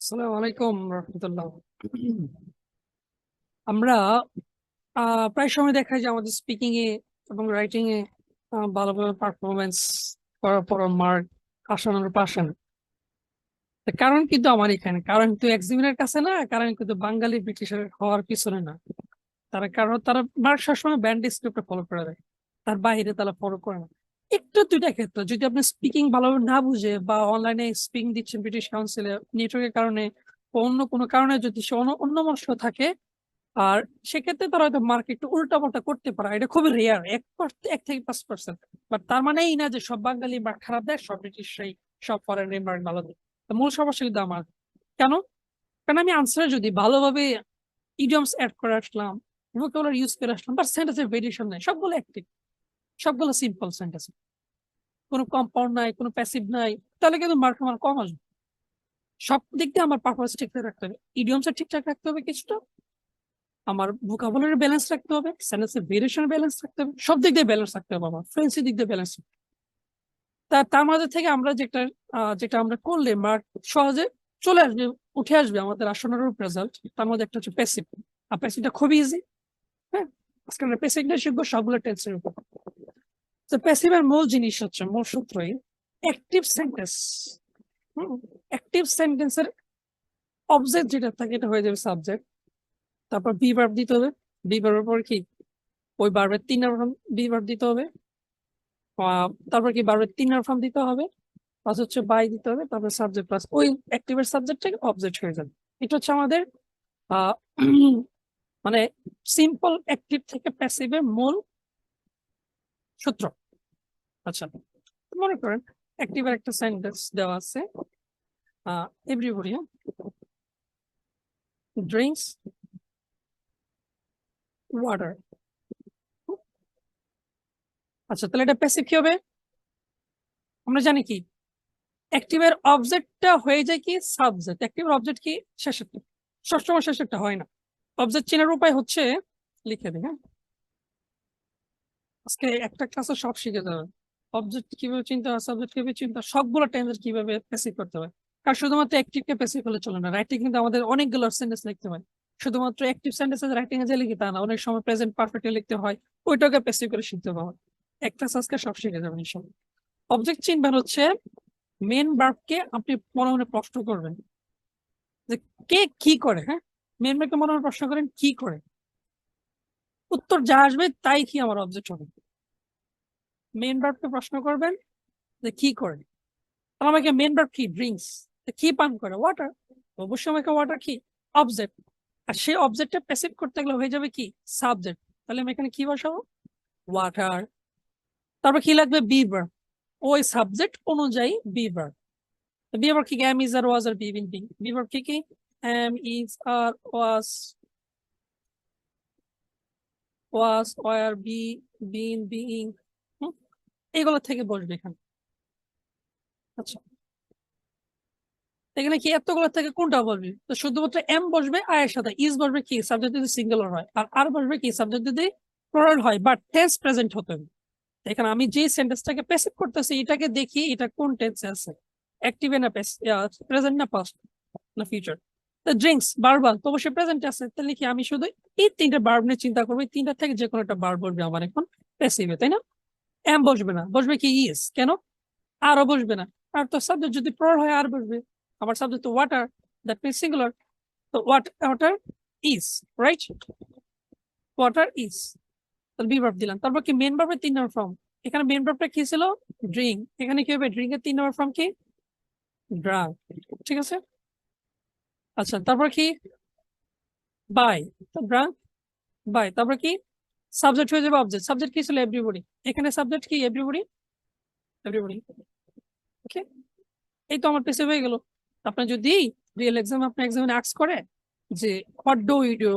আসসালামু আলাইকুম রহমতুল্লাহ। আমরা প্রায় সময় দেখা যায় আমাদের স্পিকিং এ এবং রাইটিং এ ভালোভাবে পারফরমেন্স করার পর মার্ক আসানোর পাশে না। তার কারণ কিন্তু আমার এখানে কারণ কিন্তু এক্সামিনের কাছে না, কারণ কিন্তু বাঙালি ব্রিটিশের হওয়ার পিছনে না। কারণ তারা মার্ক সবসময় ব্যান্ড স্ক্রিপ্টে ফলো করে দেয়, তার বাইরে তারা ফলো করে না। একটু দুইটা ক্ষেত্রে যদি আপনি স্পিকিং ভালোভাবে না বুঝে বা অনলাইনে স্পিকিং দিচ্ছেন ব্রিটিশ কাউন্সিলে নেটওয়ার্কের কারণে বা অন্য কোনো কারণে যদি সে অন্য মনস্ক থাকে, আর সেক্ষেত্রে তারা হয়তো মার্ক একটু উল্টা পাল্টা করতে পারে, এটা খুবই রেয়ার, 1 থেকে 5%। বাট তার মানে এই না যে সব বাঙালি মার্ক খারাপ দেয়, সব ব্রিটিশরাই সব ফরেন মার্ক ভালো দেয়। তো মূল সমস্যা কিন্তু আমার। কেন? কারণ আমি আনসারে যদি ভালোভাবে ইডিয়মস অ্যাড করে আসলাম, ভোকাবুলারি ইউজ করে আসলাম, বাট সেন্টেন্সের ভেরিয়েশন নাই, সবগুলো অ্যাক্টিভ, সবগুলো সিম্পল সেন্টেন্স, কোনো কম্পাউন্ড নাই, কোনো প্যাসিভ নাই, তাহলে কিন্তু মার্ক আমার কম আসবে। সব দিক দিয়ে আমার পারফরমেন্স ঠিকঠাক রাখতে হবে, ইডিয়মস ঠিকঠাক রাখতে হবে, কিছুটা আমার ভোকাবুলারি ব্যালেন্স রাখতে হবে, সেন্টেন্সের ভেরিয়েশন ব্যালেন্স রাখতে হবে, সব দিক দিয়ে ব্যালেন্স রাখতে হবে, আমার ফ্লুয়েন্সি দিক দিয়ে ব্যালেন্স। তার মাঝে থেকে আমরা যেটা আমরা করলে মার্ক সহজে চলে আসবে, উঠে আসবে আমাদের আশানুরূপ রেজাল্ট। তার মধ্যে একটা হচ্ছে প্যাসিভ। আর প্যাসিভটা খুবই ইজি। হ্যাঁ, আজকে আমরা প্যাসিভটা শিখবো সবগুলো টেন্সের উপর। তো প্যাসিভের মূল জিনিস হচ্ছে, মূল সূত্রই অ্যাক্টিভ সেন্টেন্স। অ্যাক্টিভ সেন্টেন্সের অবজেক্ট যেটা থাকে এটা হয়ে যাবে সাবজেক্ট, তারপর বি ভার্ব দিতে হবে, বি ভার্বের পর কি ওই ভার্বের 3 রকম বি ভার্ব দিতে হবে, তারপর কি ভার্বের 3 ফর্ম দিতে হবে, প্লাস হচ্ছে বাই দিতে হবে, তারপর সাবজেক্ট প্লাস ওই অ্যাক্টিভের সাবজেক্টটা অবজেক্ট হয়ে যাবে। এটা হচ্ছে আমাদের আহ মানে সিম্পল অ্যাক্টিভ থেকে প্যাসিভের মূল সূত্র। আচ্ছা, মনে করেন অ্যাক্টিভের একটা সেন্টেন্স দেওয়া আছে, এভরিবডি ড্রিঙ্কস ওয়াটার। আচ্ছা, তাহলে এটা প্যাসিভ কি হবে? আমরা জানি কি অ্যাক্টিভের অবজেক্টটা হয়ে যায় কি সাবজেক্ট, অ্যাক্টিভের অবজেক্ট কি শেষেরটা, সবসময় শেষেরটা হয় না। অবজেক্ট চেনার উপায় হচ্ছে, লিখে দিই হ্যাঁ, আজকে একটা ক্লাসে সব শিখে যাবে। অবজেক্ট কিভাবে চিনতে হয়, সাবজেক্ট কিভাবে চিনতে হয়, সবগুলো টেন্স কিভাবে প্যাসিভ করতে হয়। কারণ শুধুমাত্র অ্যাক্টিভকে প্যাসিভ করলে চলে না, রাইটিং কিন্তু আমাদের অনেকগুলো সেন্টেন্স লিখতে হয়। শুধুমাত্র অ্যাক্টিভ সেন্টেন্স রাইটিং এ যে লিখি তা না, অনেক সময় প্রেজেন্ট পারফেক্টলি লিখতে হয়, ওইটাকে প্যাসিভ করে শিখতে হবে। একটা আজকে সব শিখে যাবেন ইনশাআল্লাহ। অবজেক্ট চিনবেন হচ্ছে মেন ভার্বকে আপনি মনে মনে প্রশ্ন করবেন যে কে কি করে। হ্যাঁ, মেন ভার্বকে মনে মনে প্রশ্ন করেন কি করে, উত্তর যা আসবে তাই কি আমার অবজেক্ট হবে। মেন ভার্বকে প্রশ্ন করবেন যে কি করে, তাহলে আমাকে মেন ভার্ব কি ড্রিঙ্কস, কি পান করে ওয়াটার, অবশ্যই আমাকে ওয়াটার কি অবজেক্ট, আর সেই অবজেক্টটা প্যাসিভ করতে গেলে হয়ে যাবে কি সাবজেক্ট। তাহলে আমি এখানে কি বসাবো ওয়াটার, তারপর কি লাগবে বি ভার্ব, ওই সাবজেক্ট অনুযায়ী বি ভার্ব। বি ভার্ব কি am is are was are be been being, be verb কি কি am is are was were be been being, এগুলো থেকে বসবে এখানে। আচ্ছা, এখানে কি এতগুলো থেকে কোনটা বলবি? তো শুধুমাত্র এম বসবে, আয়ের সাথে ইজ বসবে কি সাবজেক্ট যদি সিঙ্গুলার হয়, আর বসবে কি সাবজেক্ট যদি প্লুরাল হয়, বাট টেন্স প্রেজেন্ট হতে হবে। এখানে আমি যে সেন্টেন্সটাকে প্যাসিভ করতেছি এটাকে দেখি এটা কোন টেন্সে আছে, অ্যাক্টিভ না প্রেজেন্ট না পাস্ট না ফিউচার। ড্রিঙ্কস বারবার তো অবশ্যই প্রেজেন্ট আছে, তাহলে কি আমি শুধু এই 3টে ভার্ব নিয়ে চিন্তা করবো, এই 3টা থেকে যে কোনো একটা ভার্ব বলবে আমার এখন প্যাসিভে, তাই না? এম বসবে না, বসবে কি ইজ, কেন? আরও বসবে না, আর তো সাবজেক্ট যদি প্লুরাল হয় আর বসবে। আমার সাবজেক্ট তো ওয়াটার, দ্যাট মিনস সিঙ্গুলার, তো water is, right, water is. তাহলে বি ভার্ব দিলাম, তারপর কি মেন ভার্বের 3 নম্বর ফর্ম, এখানে মেন ভার্বটা কি ছিল ড্রিঙ্ক, এখানে কি হবে ড্রিঙ্কের 3 নম্বর ফর্ম কি ড্রাঙ্ক, ঠিক আছে। আচ্ছা, তারপর কি বাই, তো ড্রাঙ্ক বাই, তারপর কি সাবজেক্ট হয়ে যাবে অবজেক্ট, সাবজেক্ট কি ছিল এভরিবডি, এখানে সাবজেক্ট কি এভরিবডি, এভরিবডি, ওকে। এই তো আমার পেছে হয়ে গেল। আপনার যদি রিয়েল এক্সাম আপনার এক্সামে আস্ক করে যে হোয়াট ডু ইউ ডু,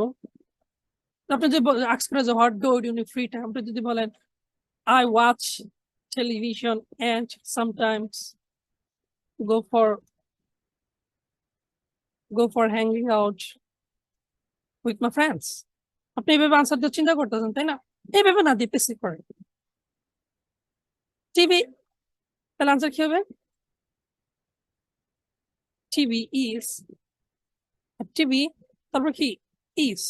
আপনি যদি আস্ক করে যে what do you do in free time, আপনি যদি বলেন I watch television and sometimes go for go for hanging out with my friends, আপনি এইভাবে আনসার দিয়ে চিন্তা করতেছেন, তাই না? এইভাবে না দিয়ে পেসিভ করেন টিভি, তাহলে আনসার কি হবে টিভি ইজ to be তারপর কি is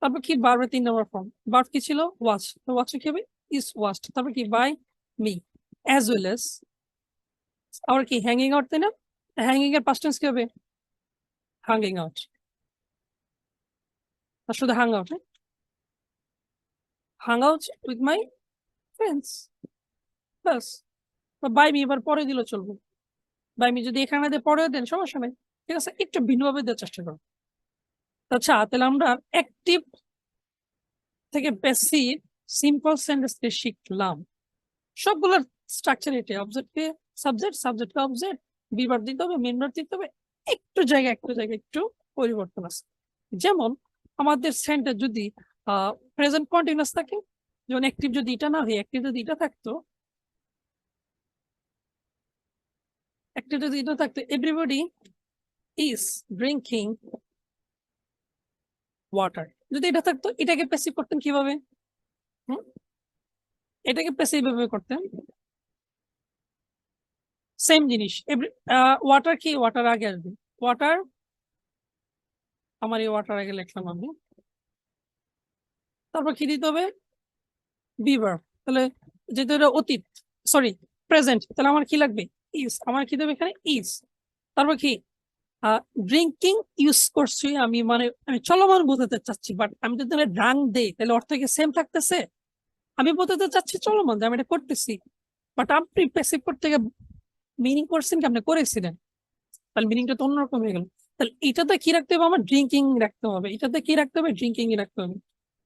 তারপর কি ভার্বের 3 নম্বর ফর্ম ভার্ব কি ছিল was তো was কি হবে is watched তারপর কি by me as well as আবার কি hanging out তাই না hanging এর past tense কি হবে hanging out আর শুধু hang out hang out with my friends bus by me এবার পরে দিলে চলবে বাই মি যদি এখানে দিয়ে পরেও দেন সমস্যা নাই ঠিক আছে একটু ভিন্নভাবে দেওয়ার চেষ্টা করো আচ্ছা তাহলে আমরা অ্যাক্টিভ থেকে প্যাসিভ সিম্পল সেন্টেন্সকে শিখলাম সবগুলোর স্ট্রাকচার এটা অবজেক্টকে সাবজেক্ট সাবজেক্টকে অবজেক্ট বিভার দিতে হবে মেন ভার্ব দিতে হবে একটু জায়গায় একটু পরিবর্তন আছে যেমন আমাদের সেন্টেন্স যদি প্রেজেন্ট কন্টিনিউয়াস থাকে যেমন অ্যাক্টিভ যদি এটা না হয় অ্যাক্টিভ যদি এটা থাকতো everybody is drinking water যদি এটা থাকতো এটাকে প্যাসিভ করতেন কিভাবে এটাকে প্যাসিভ ভাবে করতেন সেম জিনিস ওয়াটার কি ওয়াটার আগে আসবে ওয়াটার আমার এই ওয়াটার আগে লিখলাম আমি তারপর কি দিতে হবে বিভার তাহলে যেহেতু এটা অতীত সরি প্রেজেন্ট তাহলে আমার কি লাগবে ইজ আমার কি দেবে এখানে ইজ তারপর কি ড্রিঙ্কিং ইউজ করছি আমি মানে আমি চলমান বোঝাতে চাচ্ছি বাট আমি যদি ড্রাঙ্ক দেই তাহলে অর্থ কি সেম থাকতেছে আমি বোঝাতে চাচ্ছি চলমান আমি এটা করতেছি বাট আপনি প্যাসিভ করতে গিয়ে মিনিং করছেন কি আপনি করেছিলেন তাহলে মিনিংটা তো অন্যরকম হয়ে গেল তাহলে এটাতে কি রাখতে হবে আমার ড্রিঙ্কিং রাখতে হবে এটাতে কি রাখতে হবে ড্রিঙ্কিং রাখতে হবে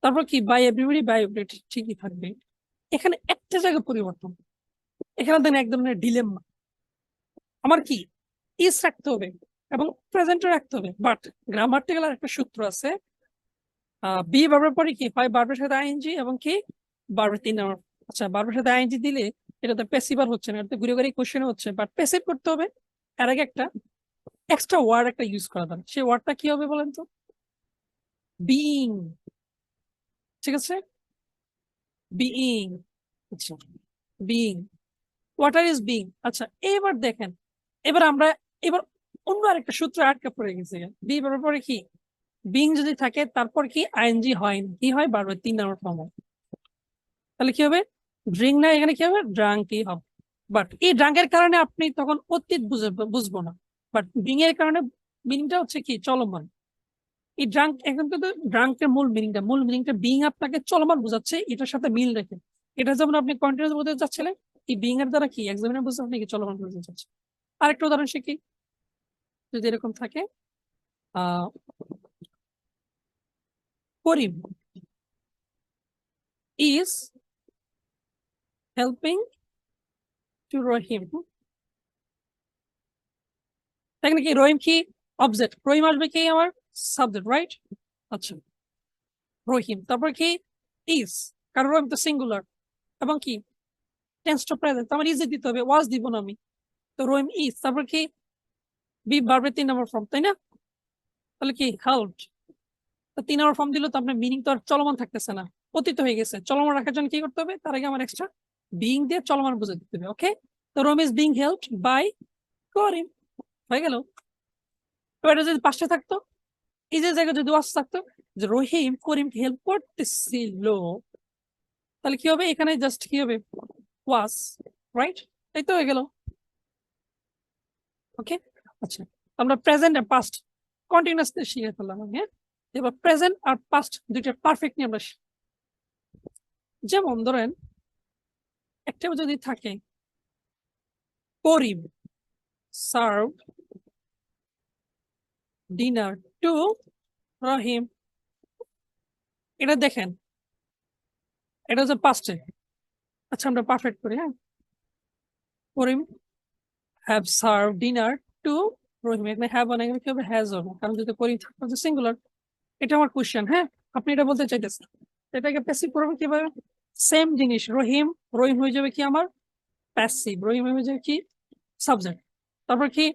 তারপর কি বাই এভরিবডি বাই এভরিবডি ঠিকই থাকবে এখানে একটা জায়গা পরিবর্তন এখানে দেন এক ধরনের ডিলেম্মা আমার কি ইজ রাখতে হবে এবং প্রেজেন্টও রাখতে হবে বাট গ্রামাটিক্যাল একটা সূত্র আছে বি ভার্বের পরে কি হয় ভার্বের সাথে আইএনজি এবং কি ভার্বের 3 নম্বর আচ্ছা ভার্বের সাথে আইএনজি দিলে এটা তো প্যাসিভ আর হচ্ছে না এটা তো ঘুরে ঘুরে কোশ্চেন হচ্ছে বাট প্যাসিভ করতে হবে এর আগে একটা এক্সট্রা ওয়ার্ড একটা ইউজ করা দরকার সেই ওয়ার্ডটা কি হবে বলেন তো বিইং ঠিক আছে বিইং আচ্ছা বিইং হোয়াট ইজ বিইং আচ্ছা এবার দেখেন এবার আমরা এবার অন্য আরেকটা সূত্র আটকে পড়ে গেছে বি ভার্বের পরে কি বিং যদি থাকে তারপর কি আইএনজি হয় না কি হয় ভার্বের 3 নম্বর ফর্ম তাহলে কি হবে ড্রিঙ্ক না এখানে কি হবে ড্রাঙ্কই হবে বাট এই ড্রাঙ্কের কারণে আপনি তখন অতীত বুঝবো না বাট বিং এর কারণে মিনিংটা হচ্ছে কি চলমান এই ড্রাঙ্ক এখন কিন্তু ড্রাঙ্কের মূল মিনিংটা বিং আপনাকে চলমান বোঝাচ্ছে এটার সাথে মিল রেখে এটা যেমন আপনি কন্টিনিউয়াস বোঝাতে চাচ্ছিলেন এই বিং এর দ্বারা কি এক্সামিনার বুঝতে আপনি কি চলমান বোঝাতে চাচ্ছেন আরেকটা উদাহরণ শিখি যদি এরকম থাকে করিম is helping to রহিম এখানে কি রহিম কি অবজেক্ট রহিম আসবে কি আমার সাবজেক্ট রাইট আচ্ছা রহিম তারপর কি is কারণ রহিম তো সিঙ্গুলার এবং কি টেন্স টু প্রেজেন্ট আমার ইজ দিতে হবে ওয়াজ দিব না আমি তো রহিম is তারপর কি বি ভার্বের 3 নম্বর ফর্ম তাই না তাহলে কি হেল্পড তো 3 নম্বর ফর্ম দিলে তো আপনার মিনিং তো আর চলমান থাকতেছে না অতীত হয়ে গেছে চলমান রাখার জন্য কি করতে হবে তার আগে আমার এক্সট্রা বিং দিয়ে চলমান বুঝে দিতে হবে ওকে তো রহিম ইজ বিং হেল্পড বাই করিম হয়ে গেল তো এটা যদি পাশে থাকতো এই যে জায়গায় যদি ওয়াজ থাকতো যে রহিম করিমকে হেল্প করতেছিল তাহলে কি হবে এখানে জাস্ট কি হবে ওয়াজ রাইট এই তো হয়ে গেল ওকে আচ্ছা আমরা প্রেজেন্ট আর পাস্ট কন্টিনিউয়াসলি শিখে ফেললাম হ্যাঁ এবার প্রেজেন্ট আর পাস্ট দুইটা পারফেক্ট নিয়ে আমরা যেমন ধরেন একটা যদি থাকে করিম সার্ভ ডিনার টু রহিম এটা দেখেন এটা হচ্ছে পাস্টে আচ্ছা আমরা পারফেক্ট করি হ্যাঁ করিম হ্যাভ সার্ভ ডিনার টু রহিম এখানে হ্যাভ অনেক কি হবে হ্যাজ হবে কারণ যদি করিম থাকবে সিঙ্গুলার এটা আমার কোশ্চেন হ্যাঁ আপনি এটা বলতে চাইতেছেন এটাকে প্যাসিভ করবেন কিভাবে সেম জিনিস রহিম রহিম হয়ে যাবে কি আমার প্যাসিভ রহিম হয়ে যাবে কি সাবজেক্ট তারপর কি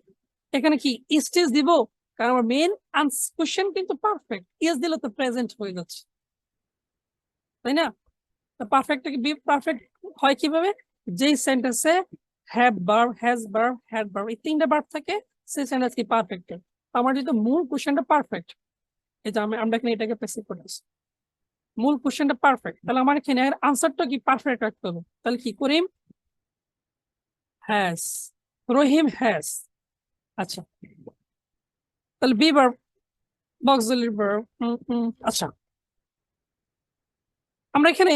এখানে কি ইজ দিব কারণ আমার মেইন কোশ্চেন কিন্তু পারফেক্ট ইজ দিলে তো প্রেজেন্ট হয়ে যাচ্ছে তাই না পারফেক্ট পারফেক্ট হয় কিভাবে যেই সেন্টেন্সে have verb has verb had verb এই 3টা ভার্ব থাকে সেই সেন্টেন্স কি পারফেক্ট আমার যেহেতু মূল কোশ্চেনটা পারফেক্ট, এই যে আমরা এখানে এটাকে প্যাসিভ করতেছি, মূল কোশ্চেনটা পারফেক্ট, তাহলে আমার এখানে আনসারটা কি পারফেক্ট রাখতে হবে। তাহলে কি করিম হ্যাজ, রহিম হ্যাজ। আচ্ছা, তাহলে বি ভার্ব, অক্সিলারি ভার্ব। আচ্ছা, আমরা এখানে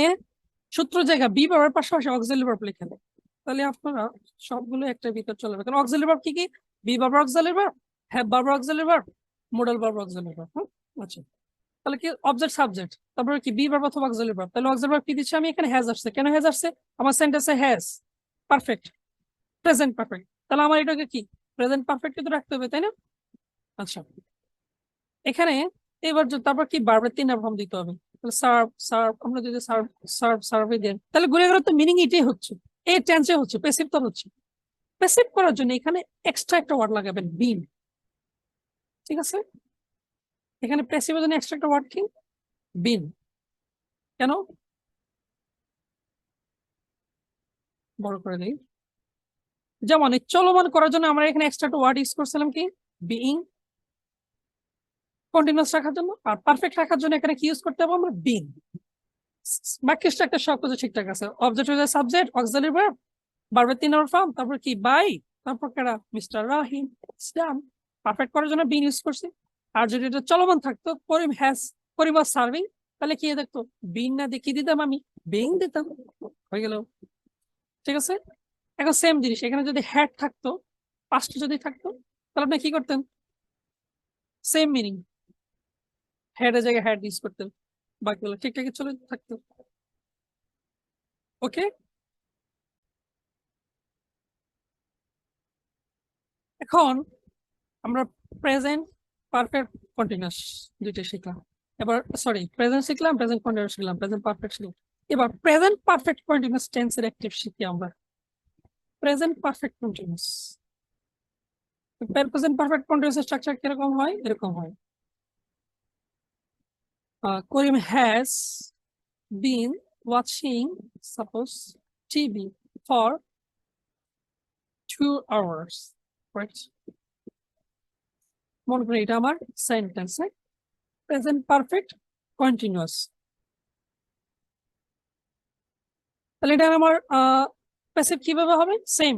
সূত্র জায়গা বি ভার্বের পাশাপাশি অক্সিলারি ভার্ব লিখে দেব, তাহলে আপনারা সবগুলো একটা ভিতর চলে যাবে। কারণ অক্সিলারি ভার্ব কি কি? Be verb auxiliary verb, have verb auxiliary verb, modal verb auxiliary verb. আচ্ছা, তাহলে কি অবজেক্ট সাবজেক্ট, তারপরে কি বি ভার্ব অথবা অক্সিলারি ভার্ব। তাহলে অক্সিলারি ভার্ব কি দিচ্ছি আমি এখানে? হ্যাজ আসছে। কেন হ্যাজ আসছে? আমার সেন্টেন্সে হ্যাজ পারফেক্ট, প্রেজেন্ট পারফেক্ট, তাহলে আমার এটাকে কি প্রেজেন্ট পারফেক্ট তো রাখতে হবে, তাই না? আচ্ছা, এখানে এবার তারপর কি ভার্বের 3 ফর্ম দিতে হবে। তাহলে সার্ভ সার্ভ, আমরা যদি সার্ভ সার্ভ সার্ভে দেন, তাহলে ঘুরে গেলে তো মিনিং এটাই হচ্ছে, এই টেন্সে হচ্ছে, প্যাসিভ তো হচ্ছে। প্যাসিভ করার জন্য এখানে এক্সট্রা একটা ওয়ার্ড লাগাবেন, বিন। ঠিক আছে, এখানে প্যাসিভের জন্য এক্সট্রা একটা ওয়ার্ড কি? বিন। কেন? বড় করে দিই, যেমন এই চলমান করার জন্য আমরা এখানে এক্সট্রা একটা ওয়ার্ড ইউজ করছিলাম কি? বিইং। কন্টিনিউয়াস রাখার জন্য আর পারফেক্ট রাখার জন্য এখানে কি ইউজ করতে হবে? আমরা বিন। বাক্য স্ট্রাকচার সবকিছু ঠিকঠাক আছে, অবজেক্ট হয়ে যায় সাবজেক্ট, অক্সিলারি ভার্ব, ভার্বের 3 ফর্ম, তারপর কি বাই, তারপর কারা মিস্টার রাহিম, ডান। পারফেক্ট করার জন্য বিন ইউজ করছি। আর যদি এটা চলমান থাকতো, করিম হ্যাজ, করিম ওয়াজ সার্ভিং, তাহলে কি দেখতো? বিন না দিয়ে কি দিতাম আমি? বিং দিতাম। হয়ে গেল। ঠিক আছে, এখন সেম জিনিস এখানে যদি হ্যাড থাকতো, পাস্ট যদি থাকতো, তাহলে আপনি কি করতেন? সেম মিনিং, হেডের জায়গায় হ্যাড ইউজ করতেন, বাকিগুলো ঠিকঠাকই চলে থাকতো। ওকে, এখন আমরা প্রেজেন্ট পারফেক্ট কন্টিনিউয়াস দুইটা শিখলাম। এবার সরি, প্রেজেন্ট শিখলাম, প্রেজেন্ট কন্টিনিউয়াস শিখলাম, প্রেজেন্ট পারফেক্ট শিখলাম। এবার প্রেজেন্ট পারফেক্ট কন্টিনিউয়াস টেন্সের অ্যাক্টিভ শিখি আমরা। Present perfect continuous, present perfect continuous structure কিরকম হয়? এরকম হয়, Karim has been watching suppose TV for 2 hours, right? মনে করি এটা আমার সেন্টেন্স, প্রেজেন্ট পারফেক্ট কন্টিনিউয়াস। তাহলে এটা আমার প্যাসিভ কিভাবে হবে? সেম,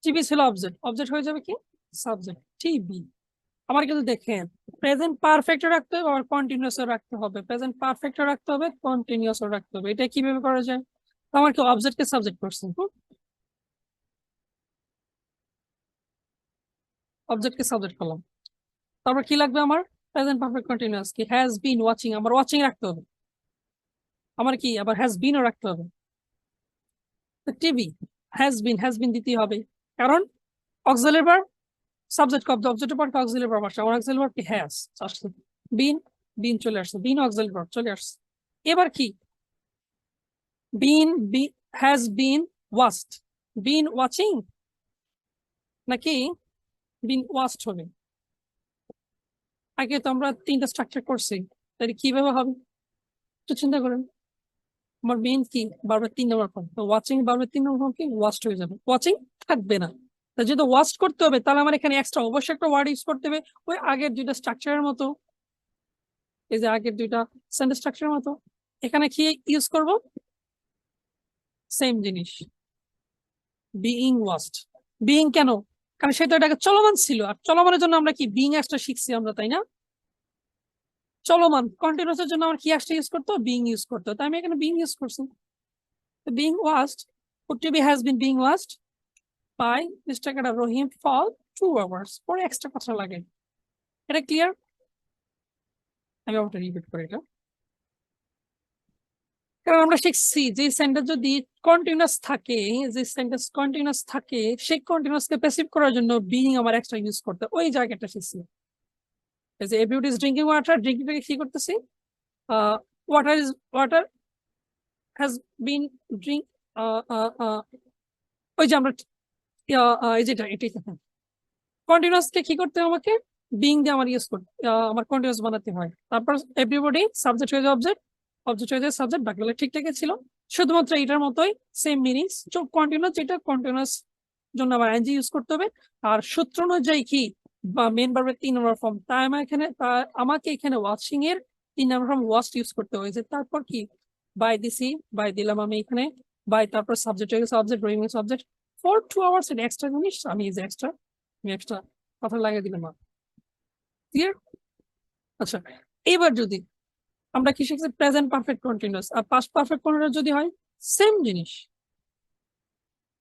টিভি ছিল অবজেক্ট, অবজেক্ট হয়ে যাবে কি? Subject, TV. আমার কিন্তু দেখেন প্রেজেন্ট পারফেক্ট রাখতে হবে আর কন্টিনিউয়াস রাখতে হবে, প্রেজেন্ট পারফেক্ট রাখতে হবে, কন্টিনিউয়াস রাখতে হবে। এটা কিভাবে করা যায়? আমার কি অবজেক্টকে সাবজেক্ট করছি, অবজেক্টকে সাবজেক্ট করলাম, তারপর কি লাগবে আমার? প্রেজেন্ট পারফেক্ট কন্টিনিউয়াস কি হ্যাজ বিন ওয়াচিং, আমার ওয়াচিং রাখতে হবে, আমার কি আবার হ্যাজ বিনও রাখতে হবে। টিভি হ্যাজ বিন দিতেই হবে, কারণ auxiliary verb subject of the অবজেক্টের পর অক্সিলারি ভার্ব আসছে, আমার অক্সিলারি ভার্ব কি? হ্যাজ আসছে, বিন, বিন চলে আসছে, বিন অক্সিলারি ভার্ব চলে আসছে। এবার কি? Been has been watched, been watching নাকি বিন ওয়াচড হবে? আগে তো আমরা 3টা স্ট্রাকচার করছি, তাহলে কিভাবে হবে একটু চিন্তা করেন। আমার মেইন কি বারবার 3 নম্বর ফর্ম, তো ওয়াচিং বারবার 3 নম্বর ফর্ম কি ওয়াচড হয়ে যাবে, ওয়াচিং থাকবে না। তা যেহেতু ওয়াচড করতে হবে, তাহলে আমার এখানে এক্সট্রা অবশ্যই একটা ওয়ার্ড ইউজ করতে হবে, ওই আগের 2টা স্ট্রাকচারের মতো, এই যে আগের 2টা সেন্টেন্স স্ট্রাকচারের মতো। এখানে কি ইউজ করব? সেম জিনিস, বিইং ওয়াচড। বিইং কেন? কারণ সেটা এটাকে চলমান ছিল, আর চলমানের জন্য আমরা কি বিইং একটা শিখছি আমরা, তাই না? চলমান কন্টিনিউয়াস এর জন্য আমার কি একটা ইউজ করতে হবে? বিইং ইউজ করতে হবে, তাই আমি এখানে বিইং ইউজ করছি। Being watched, put to be has been being watched by Mr. Rohim for 2 hours, পরে এক্সট্রা কথা লাগে। এটা ক্লিয়ার? আমি আবার রিপিট করি এটা, কারণ আমরা শিখছি যে সেন্টেন্স যদি কন্টিনিউয়াস থাকে, যে সেন্টেন্স কন্টিনিউয়াস থাকে, সেই কন্টিনিউয়াস কে প্যাসিভ করার জন্য বিইং আমার এক্সট্রা ইউজ করতে, ওই জায়গাটা শিখছি। এই যে everybody is drinking water, drinking থেকে কি করতেছি? ওয়াটার হ্যাজ বিন ড্রিঙ্ক, ওই যে আমরা এই যেটা এটাই কন্টিনিউয়াস কে কি করতে হবে? আমাকে বিং দিয়ে আমার ইউজ করতে, আমার কন্টিনিউয়াস বানাতে হয়। তারপর এভরিবডি সাবজেক্ট হয়ে যায় অবজেক্ট, অবজেক্ট হয়ে যায় সাবজেক্ট, বাকিগুলো ঠিকঠাকই ছিল, শুধুমাত্র এটার মতোই সেম মিনিংস। কন্টিনিউয়াস যেটা কন্টিনিউয়াস জন্য আবার আইএনজি ইউজ করতে হবে। আর সূত্র অনুযায়ী কি বা মেন ভার্বের 3 নম্বর ফর্ম, তাই আমাকে এখানে ওয়াচিং এর 3 নম্বর ফর্ম ওয়াচ ইউজ করতে হয়েছে। তারপর কি বাই দিছি, বাই দিলাম আমি এখানে, বাই তারপর সাবজেক্ট হয়ে গেছে object, rowing subject for 2 hours. এটা এক্সট্রা জিনিস, আমি এই যে এক্সট্রা কথা লাগিয়ে দিলাম। ক্লিয়ার? আচ্ছা, এবার যদি আমরা কি শিখছি প্রেজেন্ট পারফেক্ট কন্টিনিউয়াস আর পাস্ট পারফেক্ট কন্টিনিউয়াস যদি হয় সেম জিনিস,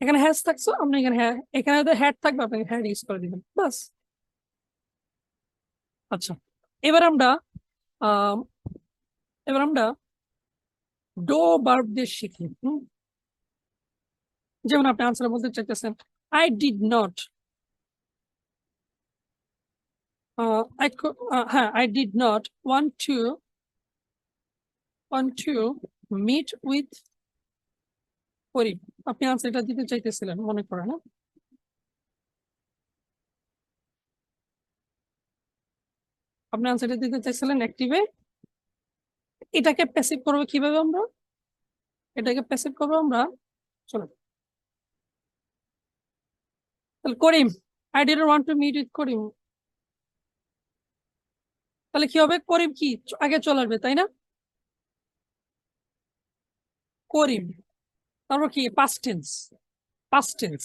এখানে হ্যাজ থাকছো আপনি এখানে এখানে যদি হ্যাড থাকবে আপনি হ্যাড ইউজ করে দিবেন বাস। আচ্ছা, এবার আমরা আহ এবার আমরা ডো ভার্ব দিয়ে শিখি। যেমন আপনি আনসার বলতে চাইতেছেন আই ডিড নট, হ্যাঁ I did not want to meet with Karim. আপনি আনসারটা দিতে চাইতেছিলেন মনে করেন, না? আপনি আনসারটা দিতে চাইছিলেন অ্যাক্টিভে। এটাকে প্যাসিভ করবো কিভাবে আমরা? এটাকে প্যাসিভ করবো আমরা, চলো তাহলে Karim, I didn't want to meet with Karim. তাহলে কি হবে? করিম কি আগে চলে আসবে, তাই না? করিম, তারপর কি পাস্ট টেন্স, পাস্ট টেন্স।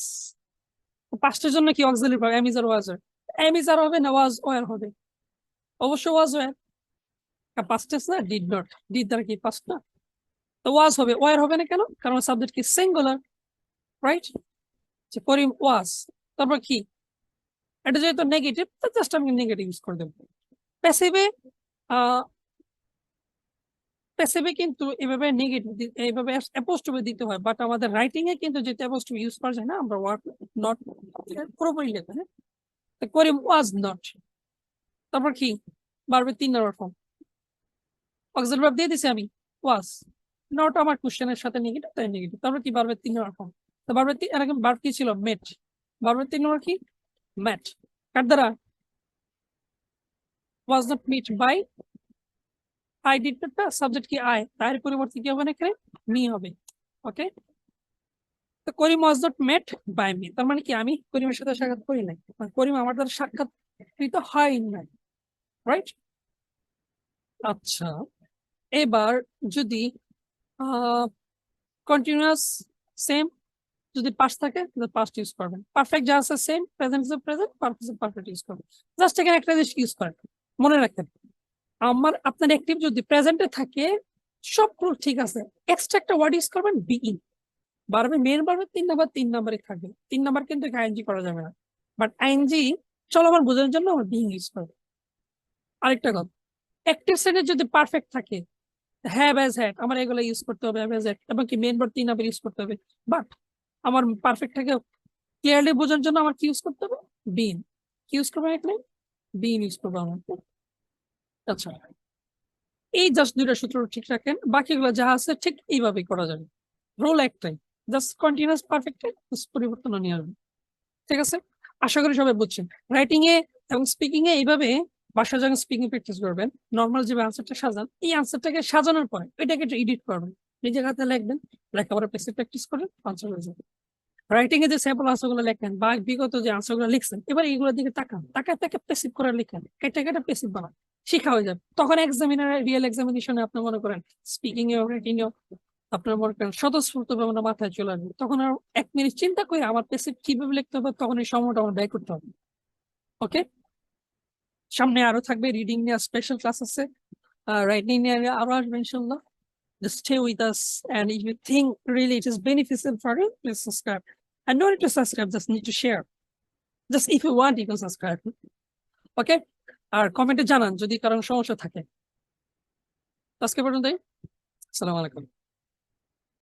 পাস্টের জন্য কি auxiliary verb am is are was. Am is are হবে না ওয়াজ ওয়ার হবে? অবশ্যই ওয়াজ ওয়ার। পাস্ট টেন্স না, ডিড নট, ডিড দ্বারা কি পাস্ট না, তো ওয়াজ হবে, ওয়ার হবে না কেন? কারণ সাবজেক্ট কি সিঙ্গুলার, রাইট? করিম ওয়াজ, তারপর কি এটা যেহেতু নেগেটিভ তো জাস্ট আমি নেগেটিভ ইউজ করে দেবো। প্যাসিভে প্যাসিভে কিন্তু এভাবে নেগেটিভ এইভাবে অ্যাপোস্ট্রফি দিতে হয়, বাট আমাদের রাইটিং এ কিন্তু যেটা অ্যাপোস্ট্রফি ইউজ করা যায় না, আমরা ওয়ার্ড নট পুরোপুরি লেখা, হ্যাঁ? করিম ওয়াজ নট, তারপর কি ভার্বের 3 নম্বর ফর্ম অক্সিলারি ভার্ব দিয়ে দিছি আমি ওয়াজ, নট আমার কোশ্চেনের সাথে নেগেটিভ তাই নেগেটিভ, তারপর কি ভার্বের 3 নম্বর ফর্ম। তো ভার্বের এরকম ভার্ব কি ছিল? মেট, ভার্বের 3 নম্বর কি? ম্যাট, কার দ্বারা? Was not met by I did not, subject কি আই, তার পরিবর্তে কি হবে না এখানে মি হবে। ওকে, তো Karim was not met by me, তার মানে কি আমি করিমের সাথে সাক্ষাৎ করি নাই, করিম আমার দ্বারা সাক্ষাৎকৃত হয় নাই, রাইট? আচ্ছা, এবার যদি কন্টিনিউয়াস সেম যদি পাস্ট থাকে তাহলে পাস্ট ইউজ করবেন, পারফেক্ট যা আছে same, present is present, perfect use করবেন। জাস্ট এখানে একটা জিনিস ইউজ করেন, মনে রাখেন আপনার অ্যাক্টিভ যদি প্রেজেন্টে থাকে সব ঠিক আছে, এক্সট্রা একটা ওয়ার্ড ইউজ করবেন বিইং। বারবে মেন বারবে 3 নাম্বারে থাকবে, 3 নাম্বার কিন্তু আইএনজি করা যাবে না, বাট আইএনজি চলমান বোঝানোর জন্য আমার বিইং ইউজ করবে। আরেকটা কথা, অ্যাক্টিভ সেন্টেন্স যদি পারফেক্ট থাকে হ্যাভ অ্যাজ হ্যাড আমার এগুলো ইউজ করতে হবে, হ্যাভ অ্যাজ হ্যাড, এবং কি মেন ভার্ব 3 নাম্বার ইউজ করতে হবে। বাট আমার পারফেক্ট থাকে ক্লিয়ারলি বোঝানোর জন্য আমার কি ইউজ করতে হবে? বিন। কি ইউজ করবো এখানে? বিন ইউজ করবো আমার। আচ্ছা, এই জাস্ট 2টা সূত্র ঠিক রাখেন, বাকিগুলো যা আছে ঠিক এইভাবেই করা যাবে, রোল একটাই, জাস্ট কন্টিনিউয়াস পারফেক্ট পরিবর্তন নিয়ে আসবে। ঠিক আছে, আশা করি সবাই বুঝছেন। রাইটিং এ এবং স্পিকিং এ এইভাবে বাসা যখন স্পিকিং প্র্যাকটিস করবেন, নর্মাল যে আনসারটা সাজান, এই আনসারটাকে সাজানোর পরে এটাকে একটু এডিট করবেন, নিজের হাতে লিখবেন, লেখাপড়া প্র্যাকটিস করেন, আনসার হয়ে যাবে। রাইটিং এ যে স্যাম্পল আনসার গুলো লেখেন বা বিগত যে আনসার গুলো লিখছেন, এবার এইগুলোর দিকে তাকান, তাকায় তাকে প্যাসিভ করে লিখেন, কেটে কেটে প্যাসিভ বানান, শিখা হয়ে যাবে। তখন এক্সামিনার রিয়েল এক্সামিনেশনে আপনি মনে করেন স্পিকিং এ রাইটিং এ আপনার মনে করেন স্বতঃস্ফূর্ত ভাবে মাথায় চলে আসবে, তখন আর 1 মিনিট চিন্তা করে আমার প্যাসিভ কিভাবে লিখতে হবে তখন এই সময়টা আমার ব্যয় করতে হবে। ওকে, সামনে আরো থাকবে, রিডিং নিয়ে স্পেশাল ক্লাস আছে, রাইটিং নিয়ে আরো আসবে ইনশাল্লাহ। Just stay with us, and if you think really it is beneficial for you, please subscribe. And no need to subscribe, just need to share. Just if you want, you can subscribe. Okay? আর কমেন্টে জানান যদি কারণ সমস্যা থাকে। আজকে পর্যন্তই, আসসালামু আলাইকুম।